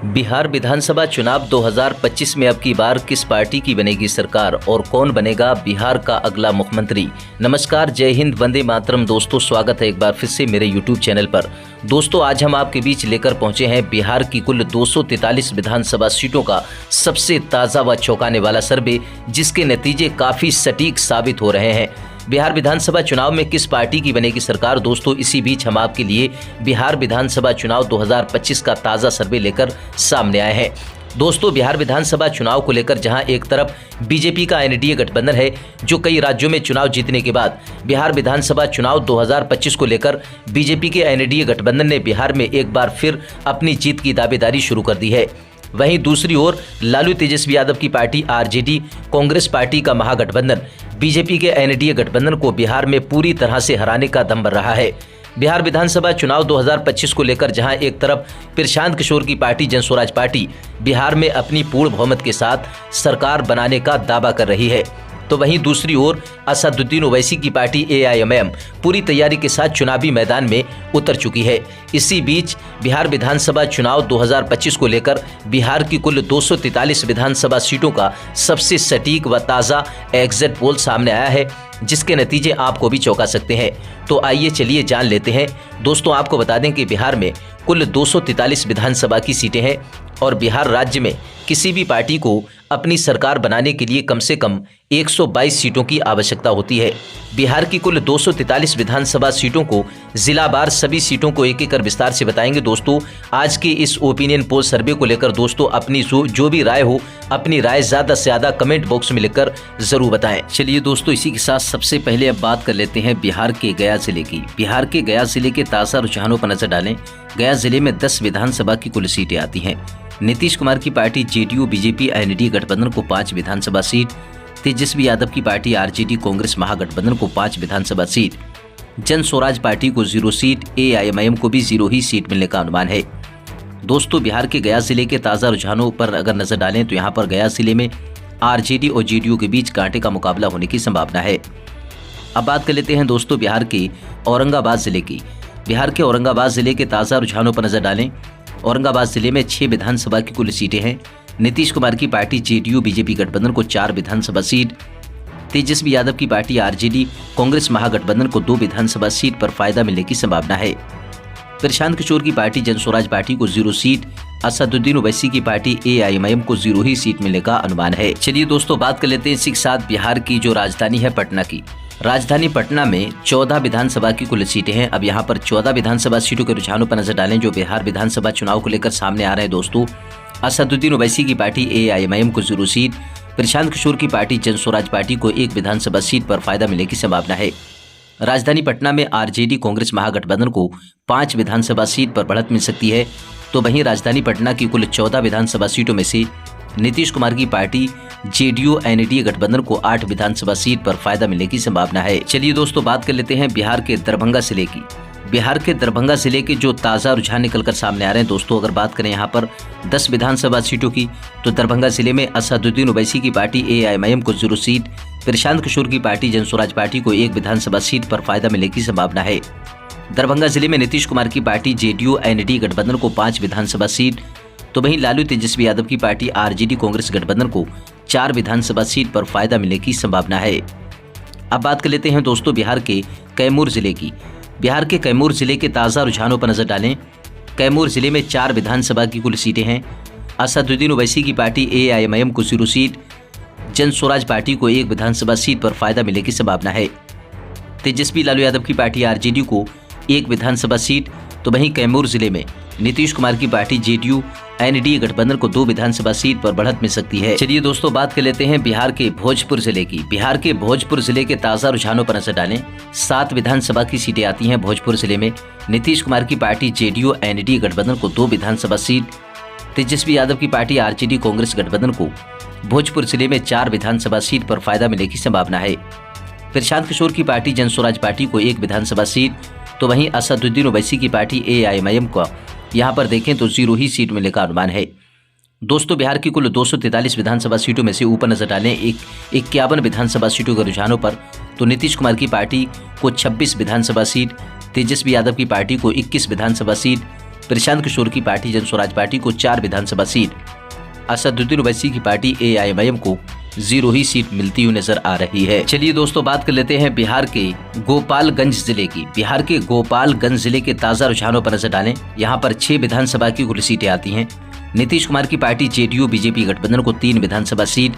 बिहार विधानसभा चुनाव 2025 में अब की बार किस पार्टी की बनेगी सरकार और कौन बनेगा बिहार का अगला मुख्यमंत्री। नमस्कार, जय हिंद, वंदे मातरम। दोस्तों, स्वागत है एक बार फिर से मेरे यूट्यूब चैनल पर। दोस्तों, आज हम आपके बीच लेकर पहुंचे हैं बिहार की कुल 243 विधानसभा सीटों का सबसे ताज़ा व चौंकाने वाला सर्वे, जिसके नतीजे काफ़ी सटीक साबित हो रहे हैं। बिहार विधानसभा चुनाव में किस पार्टी की बनेगी सरकार। दोस्तों, इसी बीच हम आपके लिए बिहार विधानसभा चुनाव 2025 का ताज़ा सर्वे लेकर सामने आए हैं। दोस्तों, बिहार विधानसभा चुनाव को लेकर जहां एक तरफ बीजेपी का एनडीए गठबंधन है, जो कई राज्यों में चुनाव जीतने के बाद बिहार विधानसभा चुनाव 2025 को लेकर बीजेपी के एनडीए गठबंधन ने बिहार में एक बार फिर अपनी जीत की दावेदारी शुरू कर दी है। वहीं दूसरी ओर लालू तेजस्वी यादव की पार्टी आरजेडी कांग्रेस पार्टी का महागठबंधन बीजेपी के एनडीए गठबंधन को बिहार में पूरी तरह से हराने का दम भर रहा है। बिहार विधानसभा चुनाव 2025 को लेकर जहां एक तरफ प्रशांत किशोर की पार्टी जनस्वराज पार्टी बिहार में अपनी पूर्ण बहुमत के साथ सरकार बनाने का दावा कर रही है, तो वहीं दूसरी ओर असदुद्दीन ओवैसी की पार्टी एआईएमआईएम पूरी तैयारी के साथ चुनावी मैदान में उतर चुकी है। इसी बीच बिहार विधानसभा चुनाव 2025 को लेकर बिहार की कुल 243 विधानसभा सीटों का सबसे सटीक व ताज़ा एग्जिट पोल सामने आया है, जिसके नतीजे आपको भी चौंका सकते हैं। तो आइए चलिए जान लेते हैं। दोस्तों, आपको बता दें कि बिहार में कुल 243 विधानसभा की सीटें हैं और बिहार राज्य में किसी भी पार्टी को अपनी सरकार बनाने के लिए कम से कम 122 सीटों की आवश्यकता होती है। बिहार की कुल 243 विधानसभा सीटों को जिलावार सभी सीटों को एक एक कर विस्तार से बताएंगे। दोस्तों, आज के इस ओपिनियन पोल सर्वे को लेकर दोस्तों अपनी जो भी राय हो, अपनी राय ज़्यादा से ज़्यादा कमेंट बॉक्स में लिखकर ज़रूर बताएं। चलिए दोस्तों, इसी के साथ सबसे पहले अब बात कर लेते हैं बिहार के गया जिले की। बिहार के गया जिले के ताज़ा रुझानों पर नजर डालें। गया जिले में 10 विधानसभा की कुल सीटें आती हैं। नीतीश कुमार की पार्टी जेडीयू बीजेपी एनडीए गठबंधन को 5 विधानसभा सीट, तेजस्वी यादव की पार्टी आरजेडी कांग्रेस महागठबंधन को 5 विधानसभा सीट, जन स्वराज पार्टी को 0 सीट, एआईएमआईएम को भी 0 ही सीट मिलने का अनुमान है। दोस्तों, बिहार के गया जिले के ताज़ा रुझानों पर अगर नजर डालें तो यहाँ पर गया जिले में आरजेडी और जेडीयू के बीच कांटे का मुकाबला होने की संभावना है। अब बात कर लेते हैं दोस्तों बिहार के औरंगाबाद जिले की। बिहार के औरंगाबाद जिले के ताज़ा रुझानों पर नजर डालें। औरंगाबाद जिले में 6 विधानसभा की कुल सीटें हैं। नीतीश कुमार की पार्टी जेडीयू बीजेपी गठबंधन को 4 विधानसभा सीट, तेजस्वी यादव की पार्टी आरजेडी कांग्रेस महागठबंधन को 2 विधानसभा सीट पर फायदा मिलने की संभावना है। प्रशांत किशोर की पार्टी जनस्वराज पार्टी को 0 सीट, असदुद्दीन ओवैसी की पार्टी एआईएमआईएम को 0 ही सीट मिलने का अनुमान है। चलिए दोस्तों, बात कर लेते हैं इसी के साथ बिहार की जो राजधानी है पटना की। राजधानी पटना में 14 विधानसभा की कुल सीटें हैं। अब यहाँ पर 14 विधानसभा सीटों के रुझानों पर नजर डालें जो बिहार विधानसभा चुनाव को लेकर सामने आ रहे हैं। दोस्तों, असदुद्दीन ओवैसी की पार्टी एआईएमआईएम को 0 सीट, प्रशांत किशोर की पार्टी जनस्वराज पार्टी को 1 विधानसभा सीट पर फायदा मिलने की संभावना है। राजधानी पटना में आरजेडी कांग्रेस महागठबंधन को 5 विधानसभा सीट पर बढ़त मिल सकती है, तो वहीं राजधानी पटना की कुल 14 विधानसभा सीटों में से नीतीश कुमार की पार्टी जेडीयू एनडीए गठबंधन को 8 विधानसभा सीट पर फायदा मिलने की संभावना है। चलिए दोस्तों, बात कर लेते हैं बिहार के दरभंगा जिले की। बिहार के दरभंगा जिले के जो ताज़ा रुझान निकलकर सामने आ रहे हैं दोस्तों, अगर बात करें यहाँ पर 10 विधानसभा सीटों की, तो दरभंगा जिले में असदुद्दीन ओवैसी की पार्टी एआईएमआईएम को 0 सीट, प्रशांत किशोर की पार्टी जनस्वराज पार्टी को 1 विधानसभा सीट पर फायदा मिलने की संभावना है। दरभंगा जिले में नीतीश कुमार की पार्टी जेडीयू एनडीए गठबंधन को 5 विधानसभा सीट, तो वहीं लालू तेजस्वी यादव की पार्टी आरजेडी कांग्रेस गठबंधन को 4 विधानसभा सीट पर फायदा मिलने की संभावना है। अब बात कर लेते हैं दोस्तों बिहार के कैमूर जिले की। बिहार के कैमूर जिले के ताज़ा रुझानों पर नजर डालें। कैमूर जिले में 4 विधानसभा की कुल सीटें हैं। असदुद्दीन ओवैसी की पार्टी एआईएमआईएम को 0 सीट, जन स्वराज पार्टी को 1 विधानसभा सीट पर फायदा मिलने की संभावना है। तेजस्वी लालू यादव की पार्टी आरजेडी को 1 विधानसभा सीट, तो वहीं कैमूर जिले में नीतीश कुमार की पार्टी जेडीयू एनडीए गठबंधन को 2 विधानसभा सीट पर बढ़त मिल सकती है। चलिए दोस्तों, बात कर लेते हैं बिहार के भोजपुर जिले की। बिहार के भोजपुर जिले के ताज़ा रुझानों पर नजर डालें। 7 विधानसभा की सीटें आती हैं भोजपुर जिले में। नीतीश कुमार की पार्टी जेडीयू एनडीए गठबंधन को 2 विधानसभा सीट, तेजस्वी यादव की पार्टी आरजेडी कांग्रेस गठबंधन को भोजपुर जिले में 4 विधानसभा सीट पर फायदा मिलने की संभावना है। प्रशांत किशोर की पार्टी जनस्वराज पार्टी को 1 विधानसभा सीट, तो वहीं असदुद्दीन ओवैसी की पार्टी एआईएमआईएम को यहाँ पर देखें तो 0 ही सीट मिलने का अनुमान है। दोस्तों, बिहार की कुल 243 विधानसभा सीटों में से ऊपर नजर डालें 51 विधानसभा सीटों के रुझानों पर, तो नीतीश कुमार की पार्टी को 26 विधानसभा सीट, तेजस्वी यादव की पार्टी को 21 विधानसभा सीट, प्रशांत किशोर की पार्टी जन स्वराज पार्टी को 4 विधानसभा सीट, असदुद्दीन ओवैसी की पार्टी AIMIM को 0 ही सीट मिलती हुई नजर आ रही है। चलिए दोस्तों बात कर लेते हैं बिहार के गोपालगंज जिले की। बिहार के गोपालगंज जिले के ताजा रुझानों पर नजर डालें। यहाँ पर 6 विधानसभा की कुल सीटें आती हैं। नीतीश कुमार की पार्टी JDU BJP गठबंधन को 3 विधानसभा सीट,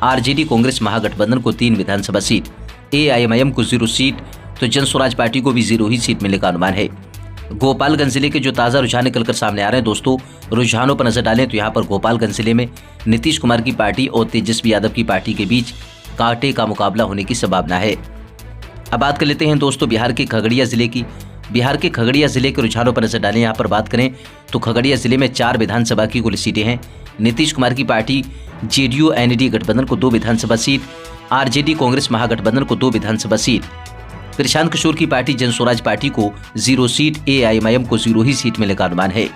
RJD कांग्रेस महागठबंधन को 3 विधानसभा सीट, AIMIM को 0 सीट, तो जन स्वराज पार्टी को भी 0 ही सीट मिलने का अनुमान है। गोपालगंज जिले के जो ताजा रुझान निकलकर सामने आ रहे हैं दोस्तों, रुझानों पर नजर डालें तो यहाँ पर गोपालगंज जिले में नीतीश कुमार की पार्टी और तेजस्वी यादव की पार्टी के बीच कांटे का मुकाबला होने की संभावना है। अब बात कर लेते हैं दोस्तों बिहार के खगड़िया जिले की। बिहार के खगड़िया जिले के रुझानों पर नजर डालें। यहाँ पर बात करें तो खगड़िया जिले में 4 विधानसभा की कुल सीटें हैं। नीतीश कुमार की पार्टी JDU NDA गठबंधन को 2 विधानसभा सीट, RJD कांग्रेस महागठबंधन को 2 विधानसभा सीट, प्रशांत किशोर की पार्टी जन स्वराज पार्टी को 0 सीट, AIMIM को 0 ही सीट मिलने का अनुमान है।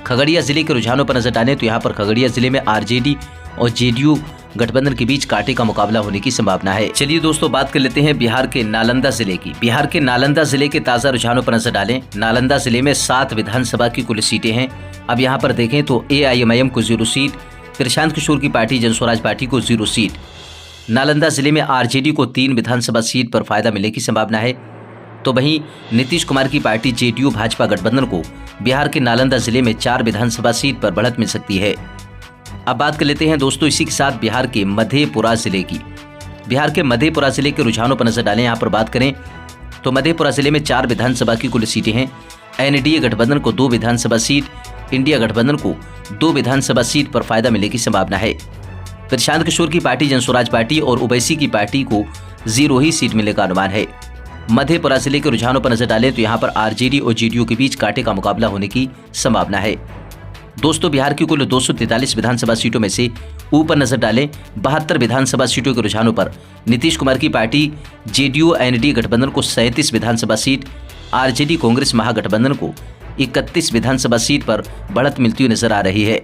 खगड़िया जिले के रुझानों पर नजर डालें तो यहाँ पर खगड़िया जिले में RJD और JDU गठबंधन के बीच कांटे का मुकाबला होने की संभावना है। चलिए दोस्तों बात कर लेते हैं बिहार के नालंदा जिले की। बिहार के नालंदा जिले के ताजा रुझानों पर नजर डालें। नालंदा जिले में 7 विधानसभा की कुल सीटें हैं। अब यहाँ पर देखें तो AIMIM को 0 सीट, प्रशांत किशोर की पार्टी जन स्वराज पार्टी को 0 सीट। नालंदा जिले में RJD को 3 विधानसभा सीट पर फायदा मिलने की संभावना है, तो वहीं नीतीश कुमार की पार्टी JDU भाजपा गठबंधन को बिहार के नालंदा जिले में 4 विधानसभा सीट पर बढ़त मिल सकती है। अब बात कर लेते हैं दोस्तों इसी के साथ बिहार के मधेपुरा जिले की। बिहार के मधेपुरा जिले के रुझानों पर नजर डालें। यहाँ पर बात करें तो मधेपुरा जिले में 4 विधानसभा की कुल सीटें हैं। NDA गठबंधन को 2 विधानसभा सीट, इंडिया गठबंधन को 2 विधानसभा सीट पर फायदा मिलने की संभावना है। प्रशांत किशोर की पार्टी जन स्वराज पार्टी और ओवैसी की पार्टी को 0 ही सीट मिलने का अनुमान है। मधेपुरा जिले के रुझानों पर नजर डालें तो यहाँ पर RJD और JDU के बीच कांटे का मुकाबला होने की संभावना है। दोस्तों बिहार की कुल 243 विधानसभा सीटों में से ऊपर नजर डालें 72 विधानसभा सीटों के रुझानों पर नीतीश कुमार की पार्टी JDU NDA गठबंधन को 37 विधानसभा सीट, RJD कांग्रेस महागठबंधन को 31 विधानसभा सीट पर बढ़त मिलती हुई नजर आ रही है।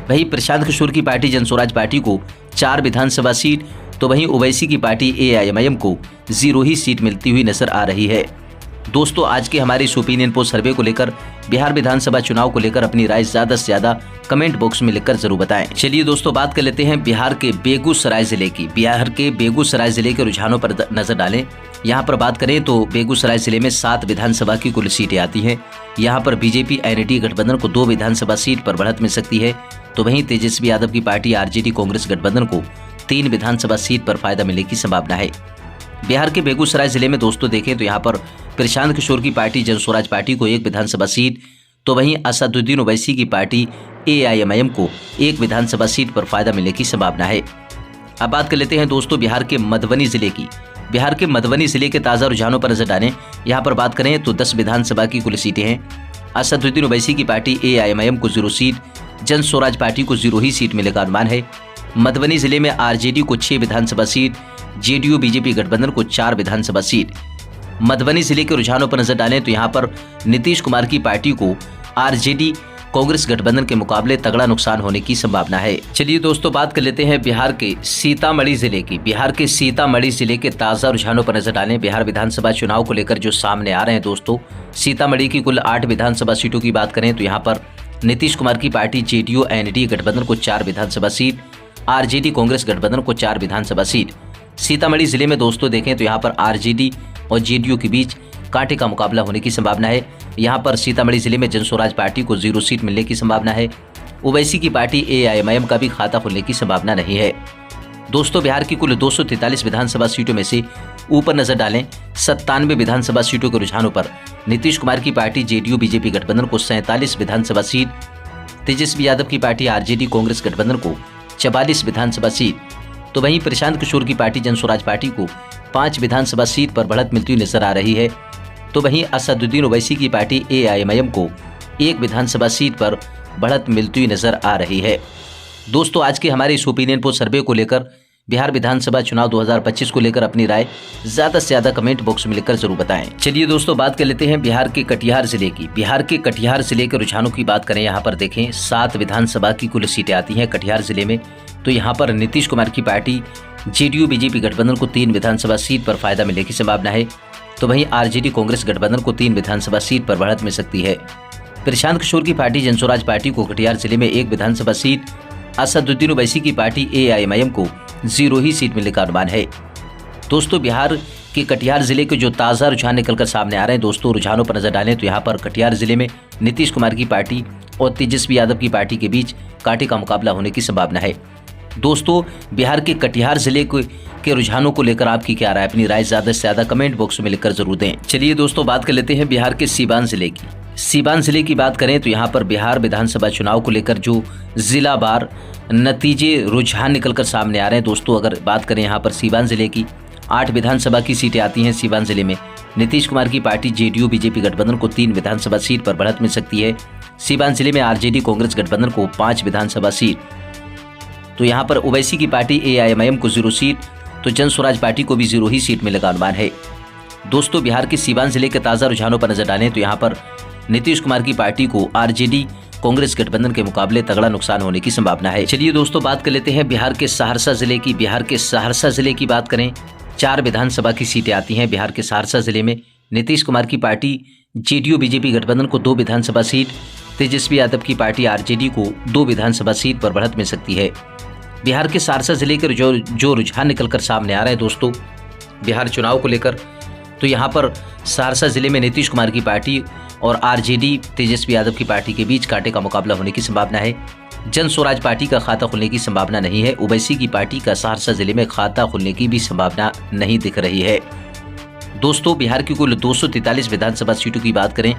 वहीं प्रशांत किशोर की पार्टी जन स्वराज पार्टी को 4 विधानसभा सीट, तो वहीं ओवैसी की पार्टी AIMIM को 0 ही सीट मिलती हुई नजर आ रही है। दोस्तों आज के हमारे इस ओपिनियन पोल सर्वे को लेकर, बिहार विधानसभा चुनाव को लेकर अपनी राय ज्यादा से ज्यादा कमेंट बॉक्स में लिखकर जरूर बताएं। चलिए दोस्तों बात कर लेते हैं बिहार के बेगूसराय जिले की। बिहार के बेगूसराय जिले के रुझानों पर नजर डालें। यहाँ पर बात करें तो बेगूसराय जिले में 7 विधानसभा की कुल सीटें आती हैं। यहाँ पर BJP NDA गठबंधन को 2 विधानसभा सीट पर बढ़त मिल सकती है, तो वहीं तेजस्वी यादव की पार्टी RJD कांग्रेस गठबंधन को 3 विधानसभा सीट पर फायदा मिलने की संभावना है। बिहार के बेगूसराय जिले में दोस्तों देखें तो यहाँ पर प्रशांत किशोर की पार्टी जन स्वराज पार्टी को 1 विधानसभा सीट, तो वहीं असदुद्दीन ओवैसी की पार्टी AIMIM को 1 विधानसभा सीट पर फायदा मिलने की संभावना है। अब बात कर लेते हैं दोस्तों बिहार के मधुबनी जिले की। बिहार के मधुबनी जिले के ताजा रुझानों पर नजर डालें। यहाँ पर बात करें तो 10 विधानसभा की कुल सीटें हैं। असदुद्दीन ओवैसी की पार्टी AIMIM को 0 सीट, जन स्वराज पार्टी को 0 ही सीट मिलने का अनुमान है। मधुबनी जिले में RJD को 6 विधानसभा सीट, JDU BJP गठबंधन को 4 विधानसभा सीट। मधुबनी जिले के रुझानों पर नजर डालें तो यहाँ पर नीतीश कुमार की पार्टी को RJD कांग्रेस गठबंधन के मुकाबले तगड़ा नुकसान होने की संभावना है। चलिए दोस्तों बात कर लेते हैं बिहार के सीतामढ़ी जिले की। बिहार के सीतामढ़ी जिले के ताजा रुझानों पर नजर डालें। बिहार विधानसभा चुनाव को लेकर जो सामने आ रहे हैं दोस्तों, सीतामढ़ी की कुल 8 विधानसभा सीटों की बात करें तो यहाँ पर नीतीश कुमार की पार्टी JDU NDA गठबंधन को 4 विधानसभा सीट, RJD कांग्रेस गठबंधन को 4 विधानसभा सीट। सीतामढ़ी जिले में दोस्तों देखें तो यहाँ पर RJD और JDU के बीच कांटे का मुकाबला होने की संभावना है। यहाँ पर सीतामढ़ी जिले में जन स्वराज पार्टी को 0 सीट मिलने की संभावना है। ओवैसी की पार्टी AIMIM का भी खाता खुलने की संभावना नहीं है। दोस्तों बिहार की कुल 243 विधानसभा सीटों में से ऊपर नजर डालें 97 विधानसभा सीटों के रुझानों पर नीतीश कुमार की पार्टी JDU BJP गठबंधन को 47 विधानसभा सीट, तेजस्वी यादव की पार्टी RJD कांग्रेस गठबंधन को 44 विधानसभा सीट, तो वहीं प्रशांत किशोर की पार्टी जन स्वराज पार्टी को 5 विधानसभा सीट पर बढ़त मिलती हुई नजर आ रही है, तो वहीं असदुद्दीन ओवैसी की पार्टी AIMIM को 1 विधानसभा सीट पर बढ़त मिलती हुई नजर आ रही है। दोस्तों आज के हमारे इस ओपिनियन पोल सर्वे को लेकर, बिहार विधानसभा चुनाव 2025 को लेकर अपनी राय ज्यादा से ज्यादा कमेंट बॉक्स में लिखकर जरूर बताएं। चलिए दोस्तों बात कर लेते हैं बिहार के कटिहार जिले की। बिहार के कटिहार जिले के रुझानों की बात करें, यहाँ पर देखें 7 विधानसभा की कुल सीटें आती हैं कटिहार जिले में, तो यहाँ पर नीतीश कुमार की पार्टी JDU BJP गठबंधन को 3 विधानसभा सीट पर फायदा मिलने की संभावना है, तो वहीं RJD कांग्रेस गठबंधन को 3 विधानसभा सीट पर बढ़त मिल सकती है। प्रशांत किशोर की पार्टी जनस्वराज पार्टी को कटिहार जिले में एक विधानसभा सीट, असदुद्दीन ओवैसी की पार्टी AIMIM को 0 ही सीट मिलने का अनुमान है। दोस्तों, बिहार के कटिहार जिले के जो ताज़ा रुझान निकलकर सामने आ रहे हैं, दोस्तों रुझानों पर नजर डालें तो यहाँ पर कटिहार जिले में नीतीश कुमार की पार्टी और तेजस्वी यादव की पार्टी के बीच कांटे का मुकाबला होने की संभावना है। दोस्तों, बिहार के कटिहार जिले के रुझानों को लेकर आपकी क्या राय, अपनी राय ज्यादा से ज्यादा कमेंट बॉक्स में लिखकर जरूर दें। चलिए दोस्तों, बात कर लेते हैं बिहार के सीवान जिले की। सीवान जिले की बात करें तो यहाँ पर बिहार विधानसभा चुनाव को लेकर जो जिलावार नतीजे रुझान निकलकर सामने आ रहे हैं। दोस्तों, अगर बात करें यहाँ पर सीवान जिले की, 8 विधानसभा की सीटें आती हैं सीवान जिले में। नीतीश कुमार की पार्टी JDU BJP गठबंधन को 3 विधानसभा सीट पर बढ़त मिल सकती है। सीवान जिले में RJD कांग्रेस गठबंधन को 5 विधानसभा सीट, तो यहाँ पर ओवैसी की पार्टी AIMIM को 0 सीट, तो जनस्वराज पार्टी को भी 0 ही सीट मिलने का अनुमान है। दोस्तों, बिहार के सीवान जिले के ताज़ा रुझानों पर नजर डालें तो यहाँ पर नीतीश कुमार की पार्टी को RJD कांग्रेस गठबंधन के मुकाबले तगड़ा नुकसान होने की संभावना है। चलिए दोस्तों, बात कर लेते हैं बिहार के सहरसा जिले की। बिहार के सहरसा जिले की बात करें, 4 विधानसभा की सीटें आती हैं बिहार के सहरसा जिले में। नीतीश कुमार की पार्टी JDU BJP गठबंधन को 2 विधानसभा सीट, तेजस्वी यादव की पार्टी RJD को 2 विधानसभा सीट पर बढ़त मिल सकती है। बिहार के सहरसा जिले के जो रुझान निकलकर सामने आ रहे हैं दोस्तों बिहार चुनाव को लेकर, तो यहाँ पर सहरसा जिले में नीतीश कुमार की पार्टी और RJD तेजस्वी यादव की पार्टी के बीच कांटे का मुकाबला होने की संभावना है। जनस्वराज पार्टी का खाता खुलने की संभावना नहीं है। ओवैसी की पार्टी का सहरसा जिले में खाता खुलने की भी संभावना नहीं दिख रही है। दोस्तों, बिहार की कुल 243 विधानसभा सीटों की बात करें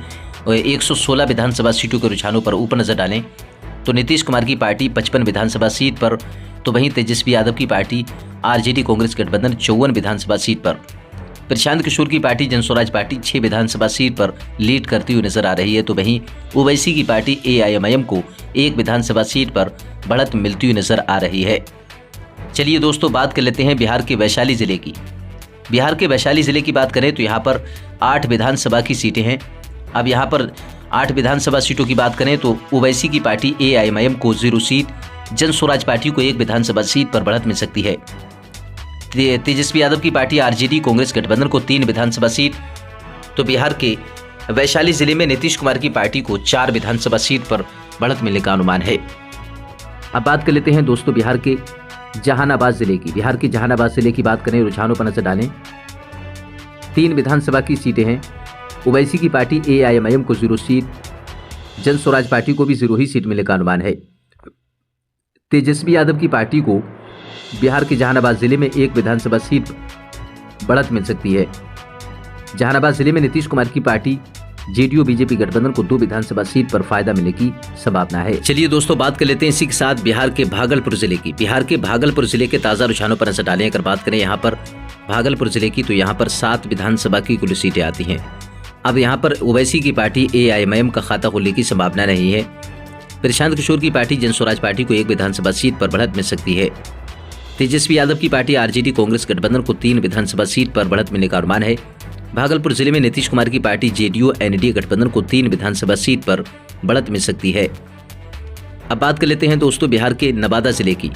और 116 विधानसभा सीटों के रुझानों पर ऊपर नजर डालें तो नीतीश कुमार की पार्टी 55 विधानसभा सीट पर, तो वहीं तेजस्वी यादव की पार्टी RJD कांग्रेस गठबंधन 54 विधानसभा सीट पर, प्रशांत किशोर की पार्टी जनस्वराज पार्टी 6 विधानसभा सीट पर लीड करती हुई नजर आ रही है, तो वहीं ओवैसी की पार्टी AIMIM को 1 विधानसभा सीट पर बढ़त मिलती हुई नजर आ रही है। चलिए दोस्तों, बात कर लेते हैं बिहार के वैशाली जिले की। बिहार के वैशाली जिले की बात करें तो यहाँ पर 8 विधानसभा की सीटें हैं। अब यहाँ पर 8 विधानसभा सीटों की बात करें तो ओवैसी की पार्टी AIMIM को 0 सीट, जनस्वराज पार्टी को 1 विधानसभा सीट पर बढ़त मिल सकती है। तेजस्वी यादव की पार्टी RJD कांग्रेस गठबंधन को 3 विधानसभा सीट, तो बिहार के वैशाली जिले में नीतीश कुमार की पार्टी को 4 विधानसभा सीट पर बढ़त मिलने का अनुमान है। अब बात कर लेते हैं दोस्तों बिहार के जहानाबाद जिले की। बिहार के जहानाबाद जिले की बात करें, रुझानों पर नजर डालें, 3 विधानसभा की सीटें हैं। ओवैसी की पार्टी AIMIM को 0 सीट, जनस्वराज पार्टी को भी 0 ही सीट मिलने का अनुमान है। तेजस्वी यादव की पार्टी को बिहार के जहानाबाद जिले में 1 विधानसभा सीट बढ़त मिल सकती है। जहानाबाद जिले में नीतीश कुमार की पार्टी JDU BJP गठबंधन को 2 विधानसभा सीट पर फायदा मिलने की संभावना है। चलिए दोस्तों, बात कर लेते हैं इसी के साथ बिहार के भागलपुर जिले की। बिहार के भागलपुर जिले के ताजा रुझानों पर नजर डालें। अगर बात करें यहाँ पर भागलपुर जिले की, तो यहाँ पर 7 विधानसभा की कुल सीटें आती हैं। अब यहाँ पर ओवैसी की पार्टी AIMIM का खाता खुलने की संभावना नहीं है। प्रशांत किशोर की पार्टी जनस्वराज पार्टी को 1 विधानसभा सीट पर बढ़त मिल सकती है। तेजस्वी यादव की पार्टी RJD कांग्रेस गठबंधन को 3 विधानसभा सीट पर बढ़त मिलने का अनुमान है। भागलपुर जिले में नीतीश कुमार की पार्टी JDU NDA गठबंधन को 3 विधानसभा सीट पर बढ़त मिल सकती है। अब बात कर लेते हैं दोस्तों बिहार के नवादा जिले की।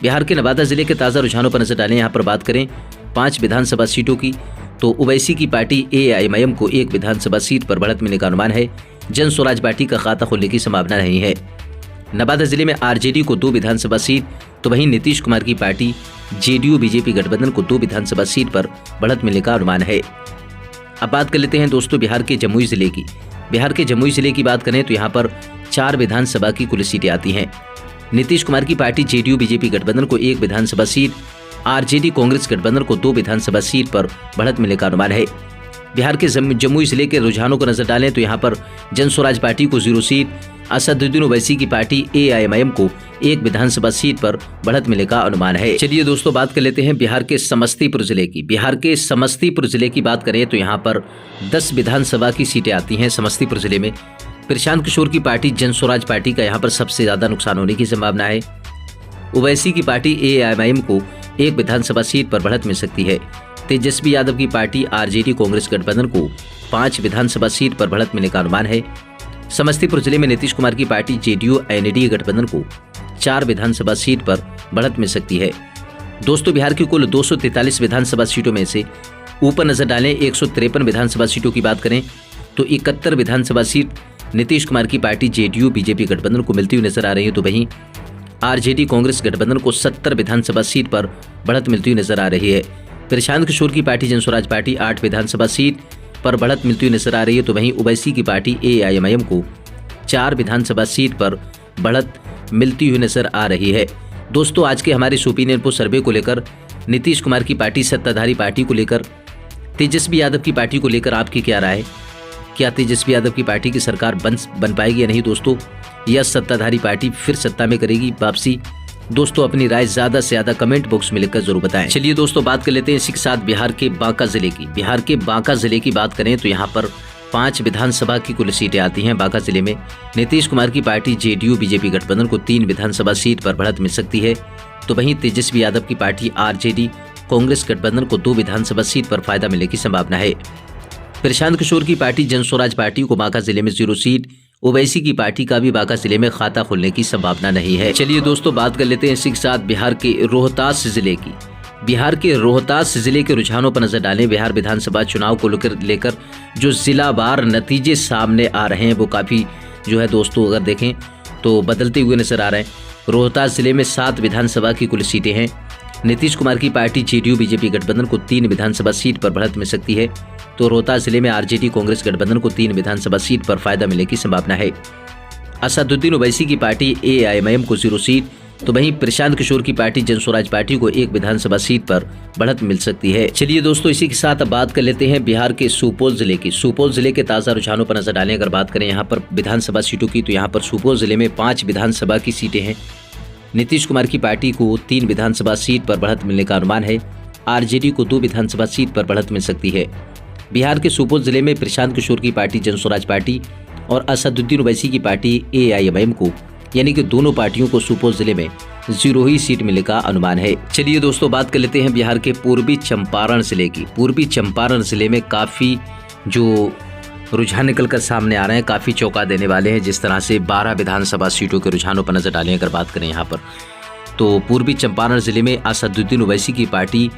बिहार के नवादा जिले के ताज़ा रुझानों पर नजर डालें। यहाँ पर बात करें 5 विधानसभा सीटों की, तो ओवैसी की पार्टी AIMIM को 1 विधानसभा सीट पर बढ़त मिलने का अनुमान है। जनस्वराज पार्टी का खाता खुलने की संभावना नहीं है। नवादा जिले में RJD को 2 विधानसभा सीट, तो वहीं नीतीश कुमार की पार्टी JDU BJP गठबंधन को 2 विधानसभा सीट पर बढ़त मिलने का अनुमान है। अब बात कर लेते हैं दोस्तों बिहार के जमुई जिले की। बिहार के जमुई जिले की बात करें तो यहाँ पर 4 विधानसभा की कुल सीटें आती हैं। नीतीश कुमार की पार्टी JDU BJP गठबंधन को 1 विधानसभा सीट, RJD कांग्रेस गठबंधन को 2 विधानसभा सीट पर बढ़त मिलने का अनुमान है। बिहार के जमुई जिले के रुझानों को नजर डालें तो यहाँ पर जनस्वराज पार्टी को 0 सीट, असदुद्दीन ओवैसी की पार्टी AIMIM को 1 विधानसभा सीट पर बढ़त मिलने का अनुमान है। चलिए दोस्तों, बात कर लेते हैं बिहार के समस्तीपुर जिले की। बिहार के समस्तीपुर जिले की बात करें तो यहाँ पर 10 विधानसभा की सीटें आती हैं समस्तीपुर जिले में। प्रशांत किशोर की पार्टी जनस्वराज पार्टी का यहाँ पर सबसे ज्यादा नुकसान होने की संभावना है। ओवैसी की पार्टी AIMIM को 1 विधानसभा सीट पर बढ़त मिल सकती है। तेजस्वी यादव की पार्टी RJD कांग्रेस गठबंधन को 5 विधानसभा सीट पर बढ़त मिलने का अनुमान है। समस्तीपुर जिले में नीतीश कुमार की पार्टी JDU NDA गठबंधन को 4 विधानसभा सीट पर बढ़त मिल सकती है। दोस्तों, बिहार की कुल 243 विधानसभा सीटों में से ऊपर नजर डालें 153 विधानसभा सीटों की बात करें तो 71 विधानसभा सीट नीतीश कुमार की पार्टी जेडीयू बीजेपी गठबंधन को मिलती हुई नजर आ रही है, तो वहीं आरजेडी कांग्रेस गठबंधन को 70 विधानसभा सीट पर बढ़त मिलती हुई नजर आ रही है। प्रशांत किशोर की पार्टी जनस्वराज पार्टी 8 विधानसभा सीट पर बढ़त मिलती हुई नजर आ रही है, तो वहीं ओवैसी की पार्टी AIMIM को 4 विधानसभा सीट पर बढ़त मिलती हुई नजर आ रही है। दोस्तों, आज के हमारे ओपिनियन पोल सर्वे को लेकर नीतीश कुमार की पार्टी सत्ताधारी पार्टी को लेकर, तेजस्वी यादव की पार्टी को लेकर आपकी क्या राय है? क्या तेजस्वी यादव की पार्टी की सरकार बन पाएगी या नहीं दोस्तों, या सत्ताधारी पार्टी फिर सत्ता में करेगी वापसी? दोस्तों, अपनी राय ज्यादा से ज्यादा कमेंट बॉक्स में लिखकर जरूर बताएं। चलिए दोस्तों, बात कर लेते हैं इसी के साथ बिहार के बांका जिले की। बिहार के बांका जिले की बात करें तो यहाँ पर 5 विधानसभा की कुल सीटें आती हैं। बांका जिले में नीतीश कुमार की पार्टी जेडीयू बीजेपी गठबंधन को 3 विधानसभा सीट पर बढ़त मिल सकती है, तो वहीं तेजस्वी यादव की पार्टी आरजेडी कांग्रेस गठबंधन को 2 विधानसभा सीट पर फायदा मिलने की संभावना है। प्रशांत किशोर की पार्टी जनस्वराज पार्टी को बांका जिले में 0 सीट, ओवैसी की पार्टी का भी बांका जिले में खाता खोलने की संभावना नहीं है। चलिए दोस्तों, बात कर लेते हैं इसी के साथ बिहार के रोहतास जिले की। बिहार के रोहतास जिले के रुझानों पर नजर डालें। बिहार विधानसभा चुनाव को लेकर जो जिलावार नतीजे सामने आ रहे हैं वो काफी जो है दोस्तों, अगर देखें तो बदलते हुए नजर आ रहे हैं। रोहतास जिले में 7 विधानसभा की कुल सीटें हैं। नीतीश कुमार की पार्टी जेडीयू बीजेपी गठबंधन को 3 विधानसभा सीट पर बढ़त मिल सकती है, तो रोहतास जिले में आरजेडी कांग्रेस गठबंधन को 3 विधानसभा सीट पर फायदा मिलने की संभावना है। असदुद्दीन ओवैसी की पार्टी AIMIM को 0 सीट, तो वहीं प्रशांत किशोर की पार्टी जनस्वराज पार्टी को 1 विधानसभा सीट पर बढ़त मिल सकती है। चलिए दोस्तों, इसी के साथ अब बात कर लेते हैं बिहार के सुपौल जिले की। सुपौल जिले के ताजा रुझानों पर नजर डालें। अगर बात करें यहाँ पर विधानसभा सीटों की, तो यहाँ पर सुपौल जिले में 5 विधानसभा की सीटें हैं। नीतीश कुमार की पार्टी को 3 विधानसभा सीट पर बढ़त मिलने का अनुमान है। आरजेडी को 2 विधानसभा सीट पर बढ़त मिल सकती है। बिहार के सुपौल जिले में प्रशांत किशोर की पार्टी जनस्वराज पार्टी और असदुद्दीन ओवैसी की पार्टी AIMIM को, यानी कि दोनों पार्टियों को सुपौल जिले में 0 ही सीट मिलने का अनुमान है। चलिए दोस्तों, बात कर लेते हैं बिहार के पूर्वी चंपारण जिले की। पूर्वी चंपारण जिले में काफी जो रुझान निकलकर सामने आ रहे हैं, काफी चौंका देने वाले हैं। जिस तरह से 12 विधानसभा सीटों के रुझानों पर नजर डालें। अगर बात करें यहाँ पर, तो पूर्वी चंपारण जिले में असदुद्दीन ओवैसी की पार्टी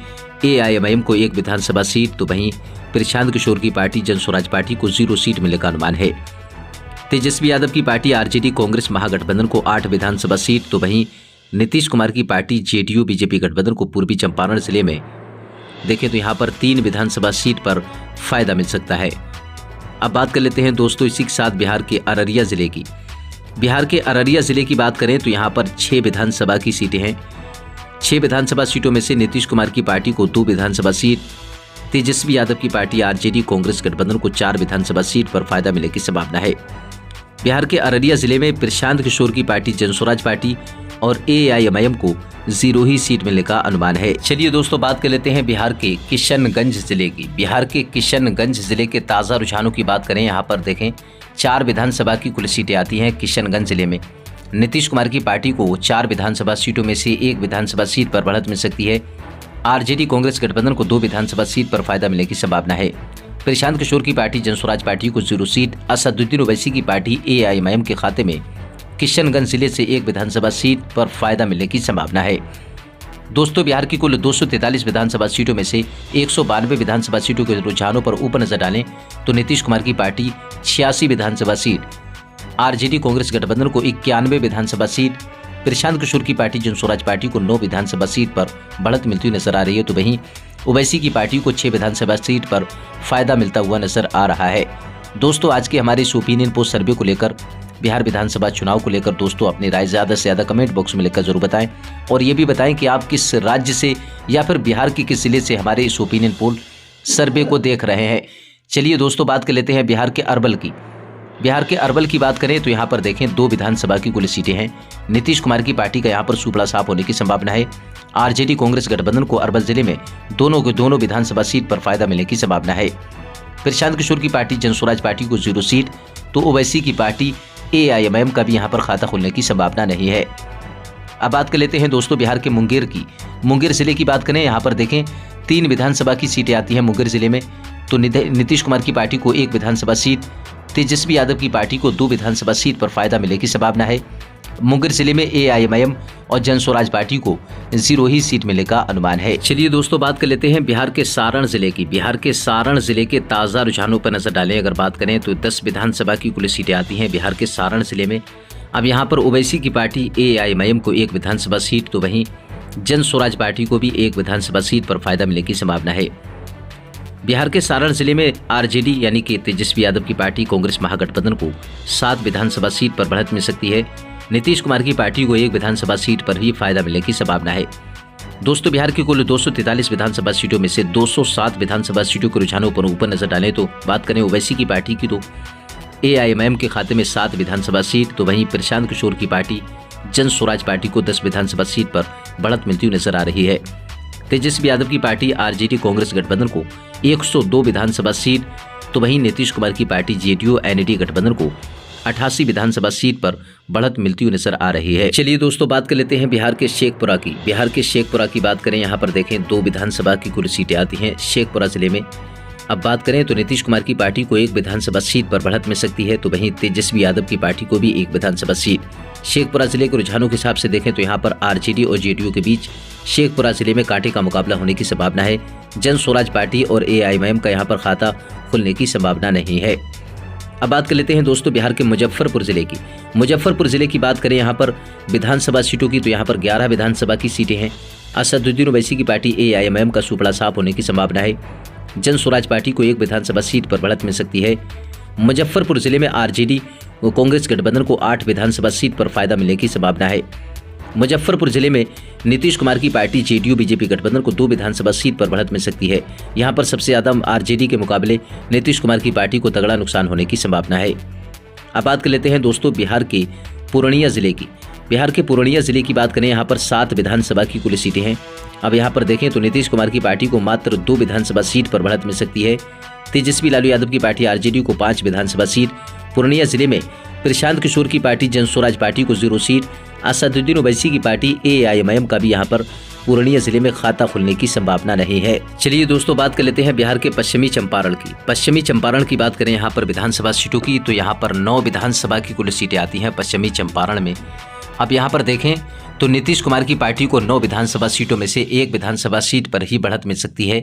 AIMIM को 1 विधानसभा सीट, तो वहीं प्रशांत किशोर की पार्टी जनस्वराज पार्टी को 0 सीट मिलने का अनुमान है। तेजस्वी यादव की पार्टी आरजेडी कांग्रेस महागठबंधन को 8 विधानसभा सीट, तो वहीं नीतीश कुमार की पार्टी जेडीयू बीजेपी गठबंधन को पूर्वी चंपारण जिले में देखें तो यहाँ पर 3 विधानसभा सीट पर फायदा मिल सकता है। अब बात कर लेते हैं दोस्तों इसी के साथ बिहार के अररिया जिले की। बिहार के अररिया जिले की बात करें तो यहाँ पर 6 विधानसभा की सीटें हैं। 6 विधानसभा सीटों में से नीतीश कुमार की पार्टी को 2 विधानसभा सीट, तेजस्वी यादव की पार्टी आरजेडी कांग्रेस गठबंधन को 4 विधानसभा सीट पर फायदा मिलने की संभावना है। बिहार के अररिया जिले में प्रशांत किशोर की पार्टी जनस्वराज पार्टी और AIMIM को 0 ही सीट मिलने का अनुमान है। चलिए दोस्तों, बात कर लेते हैं बिहार के किशनगंज जिले की। बिहार के किशनगंज जिले के ताज़ा रुझानों की बात करें, यहाँ पर देखें 4 विधानसभा की कुल सीटें आती हैं किशनगंज जिले में। नीतीश कुमार की पार्टी को 4 विधानसभा सीटों में से 1 विधानसभा सीट पर बढ़त मिल सकती है। आरजेडी कांग्रेस गठबंधन को 2 विधानसभा सीट पर फायदा मिलने की संभावना है। प्रशांत किशोर की पार्टी जनस्वराज पार्टी को 0 सीट, असदुद्दीन ओवैसी की पार्टी AIMIM के खाते में किशनगंज जिले से 1 विधानसभा सीट पर फायदा मिलने की संभावना है। दोस्तों, बिहार की कुल 243 विधानसभा सीटों में से 192 विधानसभा सीटों के रुझानों पर ऊपर नजर डालें तो नीतीश कुमार की पार्टी 86 विधानसभा सीट, आरजेडी कांग्रेस गठबंधन को 91 विधानसभा सीट, प्रशांत किशोर की पार्टी जनस्वराज पार्टी को 9 विधानसभा सीट पर बढ़त मिलती हुई नजर आ रही है, तो वहीं ओवैसी की पार्टी को 6 विधानसभा सीट पर फायदा मिलता हुआ नजर आ रहा है। दोस्तों, आज के हमारे इस ओपिनियन पोल सर्वे को लेकर, बिहार विधानसभा चुनाव को लेकर दोस्तों अपनी राय ज़्यादा से ज़्यादा कमेंट बॉक्स में लिखकर जरूर बताएं, और ये भी बताएं कि आप किस राज्य से या फिर बिहार के किस जिले से हमारे इस ओपिनियन पोल सर्वे को देख रहे हैं। चलिए दोस्तों, बात कर लेते हैं बिहार के अरवल की। बिहार के अरवल की बात करें तो यहाँ पर देखें 2 विधानसभा की कुल सीटें हैं। नीतीश कुमार की पार्टी का यहाँ पर सुपड़ा साफ होने की संभावना है। आरजेडी कांग्रेस गठबंधन को अरवल जिले में दोनों विधानसभा सीट पर फायदा मिलने की संभावना है। प्रशांत किशोर की पार्टी जनस्वराज पार्टी को 0 सीट, तो ओवैसी की पार्टी AIMIM का भी यहाँ पर खाता खुलने की संभावना नहीं है। अब बात कर लेते हैं दोस्तों बिहार के मुंगेर की। मुंगेर जिले की बात करें, यहाँ पर देखें 3 विधानसभा की सीटें आती हैं मुंगेर जिले में, तो नीतीश कुमार की पार्टी को 1 विधानसभा सीट, तेजस्वी यादव की पार्टी को 2 विधानसभा सीट पर फायदा मिलने की संभावना है। मुंगेर जिले में AIMIM और जन स्वराज पार्टी को 0 ही सीट मिलने का अनुमान है। चलिए दोस्तों, बात कर लेते हैं बिहार के सारण जिले की। बिहार के सारण जिले के ताज़ा रुझानों पर नजर डालें। अगर बात करें तो 10 विधानसभा की कुल सीटें आती हैं बिहार के सारण जिले में। अब यहाँ पर ओवैसी की पार्टी AIMIM को 1 विधानसभा सीट, तो वहीं जन स्वराज पार्टी को भी 1 विधानसभा सीट पर फायदा मिलने की संभावना है। बिहार के सारण जिले में RJD यानी कि तेजस्वी यादव की पार्टी कांग्रेस महागठबंधन को 7 विधानसभा सीट पर बढ़त मिल सकती है। नीतीश कुमार की पार्टी को 1 विधानसभा सीट पर भी फायदा मिलने की संभावना है। दोस्तों, बिहार की कुल 243 विधानसभा सीटों में से 207 विधानसभा सीटों के रुझानों पर ऊपर नजर डालें तो बात करें ओवैसी की पार्टी की, तो AIMIM के खाते में 7 विधानसभा सीट, तो वहीं प्रशांत किशोर की पार्टी जन स्वराज पार्टी को 10 विधानसभा सीट पर बढ़त मिलती हुई नजर आ रही है। तेजस्वी यादव की पार्टी RJD कांग्रेस गठबंधन को 102 विधानसभा सीट, तो वहीं नीतीश कुमार की पार्टी JDU NAD गठबंधन को 88 विधानसभा सीट पर बढ़त मिलती हुई नजर आ रही है। चलिए दोस्तों, बात कर लेते हैं बिहार के शेखपुरा की। बिहार के शेखपुरा की बात करें, यहाँ पर देखें 2 विधानसभा की कुल सीटें आती हैं शेखपुरा जिले में। अब बात करें तो नीतीश कुमार की पार्टी को 1 विधानसभा सीट पर बढ़त मिल सकती है, तो वहीं तेजस्वी यादव की पार्टी को भी 1 विधानसभा सीट। शेखपुरा जिले के रुझानों के हिसाब से देखें तो यहाँ पर RJD और JDU के बीच शेखपुरा जिले में कांटे का मुकाबला होने की संभावना है। जन स्वराज पार्टी और AIMIM का यहाँ पर खाता खुलने की संभावना नहीं है। अब बात कर लेते हैं दोस्तों बिहार के मुजफ्फरपुर जिले की। मुजफ्फरपुर जिले की बात करें यहाँ पर विधानसभा सीटों की, तो यहाँ पर 11 विधानसभा की सीटें हैं। असदुद्दीन ओवैसी की पार्टी AIMIM का सूपड़ा साफ होने की संभावना है। जन स्वराज पार्टी को 1 विधानसभा सीट पर बढ़त मिल सकती है। मुजफ्फरपुर जिले में RJD व कांग्रेस गठबंधन को 8 विधानसभा सीट पर फायदा मिलने की संभावना है। मुजफ्फरपुर जिले में नीतीश कुमार की पार्टी JDU BJP गठबंधन को 2 विधानसभा सीट पर बढ़त मिल सकती है। यहाँ पर सबसे ज्यादा RJD के मुकाबले नीतीश कुमार की पार्टी को तगड़ा नुकसान होने की संभावना है। अब बात कर लेते हैं दोस्तों बिहार के पूर्णिया जिले की। बिहार के पूर्णिया जिले की बात करें, यहाँ पर 7 विधानसभा की कुल सीटें हैं। अब यहाँ पर देखें तो नीतीश कुमार की पार्टी को मात्र 2 विधानसभा सीट पर बढ़त मिल सकती है। तेजस्वी लालू यादव की पार्टी RJD को 5 विधानसभा सीट। पूर्णिया जिले में प्रशांत किशोर की पार्टी जन स्वराज पार्टी को 0 सीट। असदुद्दीन ओवैसी की पार्टी AIMIM का भी यहाँ पर पूर्णिया जिले में खाता खुलने की संभावना नहीं है। चलिए दोस्तों, बात कर लेते हैं बिहार के पश्चिमी चंपारण की। पश्चिमी चंपारण की बात करें यहाँ पर विधानसभा सीटों की, तो यहाँ पर 9 विधानसभा की कुल सीटें आती हैं पश्चिमी चंपारण में। अब यहाँ पर देखें तो नीतीश कुमार की पार्टी को 9 विधानसभा सीटों में से 1 विधानसभा सीट पर ही बढ़त मिल सकती है।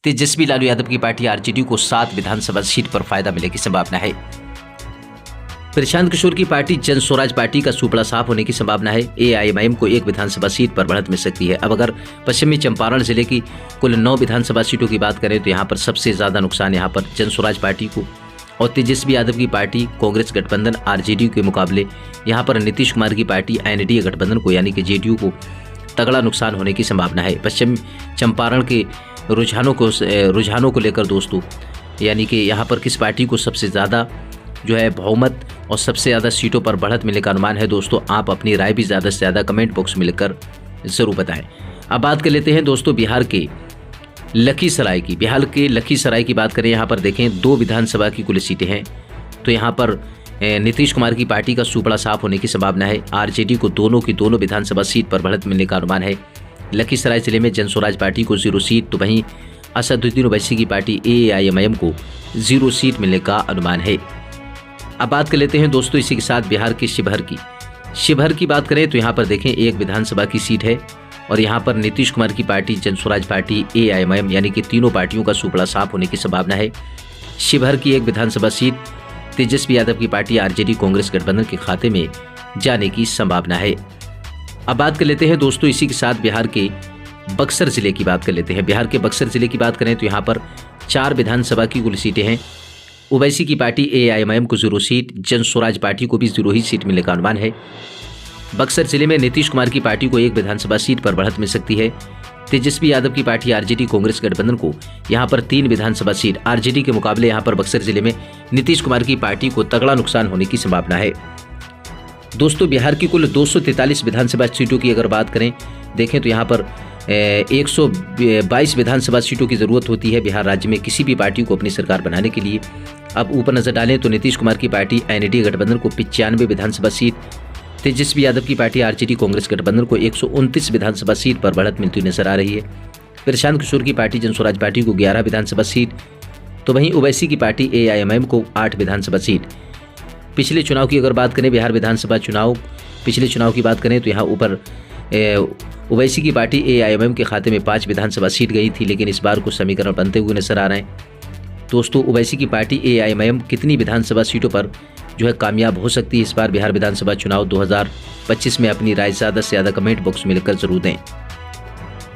तेजस्वी लालू यादव की पार्टी RJD को 7 विधानसभा सीट पर फायदा मिलने की संभावना है। प्रशांत किशोर की पार्टी जन स्वराज पार्टी का सूपड़ा साफ होने की संभावना है। AIMIM को 1 विधानसभा सीट पर बढ़त मिल सकती है। अब अगर पश्चिमी चंपारण जिले की कुल 9 विधानसभा सीटों की बात करें तो यहाँ पर सबसे ज्यादा नुकसान यहाँ पर जन स्वराज पार्टी को और तेजस्वी यादव की पार्टी कांग्रेस गठबंधन RJD के मुकाबले यहाँ पर नीतीश कुमार की पार्टी NDA गठबंधन को यानी कि JDU को तगड़ा नुकसान होने की संभावना है। पश्चिम चंपारण के रुझानों को लेकर दोस्तों, यानी कि यहाँ पर किस पार्टी को सबसे ज़्यादा जो है बहुमत और सबसे ज़्यादा सीटों पर बढ़त मिलने का अनुमान है दोस्तों, आप अपनी राय भी ज़्यादा से ज़्यादा कमेंट बॉक्स में लिखकर ज़रूर बताएं। अब बात कर लेते हैं दोस्तों बिहार के लखीसराय की। बिहार के लखीसराय की बात करें, यहाँ पर देखें 2 विधानसभा की कुल सीटें हैं, तो यहाँ पर नीतीश कुमार की पार्टी का सूपड़ा साफ होने की संभावना है। RJD को दोनों की दोनों विधानसभा सीट पर बढ़त मिलने का अनुमान है। लखीसराय जिले में जन स्वराज पार्टी को 0 सीट, तो वहीं असदुद्दीन ओवैसी की पार्टी AIMIM को 0 सीट मिलने का अनुमान है। अब बात कर लेते हैं दोस्तों इसी के साथ बिहार के शिवहर की। शिवहर की बात करें तो यहाँ पर देखें 1 विधानसभा की सीट है और यहाँ पर नीतीश कुमार की पार्टी जन स्वराज पार्टी AIMIM यानी कि तीनों पार्टियों का सूपड़ा साफ होने की संभावना है। शिवहर की 1 विधानसभा सीट तेजस्वी यादव की पार्टी RJD कांग्रेस गठबंधन के खाते में जाने की संभावना है। अब बात कर लेते हैं दोस्तों इसी के साथ बिहार के बक्सर जिले की बात कर लेते हैं। बिहार के बक्सर जिले की बात करें तो यहाँ पर 4 विधानसभा की कुल सीटें हैं। ओवैसी की पार्टी AIMIM को 0 सीट, जन स्वराज पार्टी को भी 0 ही सीट मिलने का अनुमान है। बक्सर जिले में नीतीश कुमार की पार्टी को 1 विधानसभा सीट पर बढ़त मिल सकती है। तेजस्वी यादव की पार्टी RJD कांग्रेस गठबंधन को यहाँ पर 3 विधानसभा सीट। RJD के मुकाबले यहाँ पर बक्सर जिले में नीतीश कुमार की पार्टी को तगड़ा नुकसान होने की संभावना है। दोस्तों बिहार की कुल 243 विधानसभा सीटों की अगर बात करें देखें तो यहाँ पर 122 विधानसभा सीटों की जरूरत होती है बिहार राज्य में किसी भी पार्टी को अपनी सरकार बनाने के लिए। अब ऊपर नजर डालें तो नीतीश कुमार की पार्टी NDA गठबंधन को 95 विधानसभा सीट, तेजस्वी यादव की पार्टी RJD कांग्रेस गठबंधन को 129 विधानसभा सीट पर बढ़त मिलती नजर आ रही है। प्रशांत किशोर की पार्टी जन स्वराज पार्टी को 11 विधानसभा सीट, तो वहीं ओवैसी की पार्टी AIMIM को 8 विधानसभा सीट। पिछले चुनाव की अगर बात करें, बिहार विधानसभा चुनाव, पिछले चुनाव की बात करें तो यहाँ ऊपर ओवैसी की पार्टी AIMM के खाते में 5 विधानसभा सीट गई थी, लेकिन इस बार कुछ समीकरण बनते हुए नजर आ रहे हैं। दोस्तों, ओवैसी की पार्टी AIMM कितनी विधानसभा सीटों पर जो है कामयाब हो सकती है इस बार बिहार विधानसभा चुनाव 2025 में? अपनी राय ज़्यादा से ज़्यादा कमेंट बॉक्स में लिखकर जरूर दें।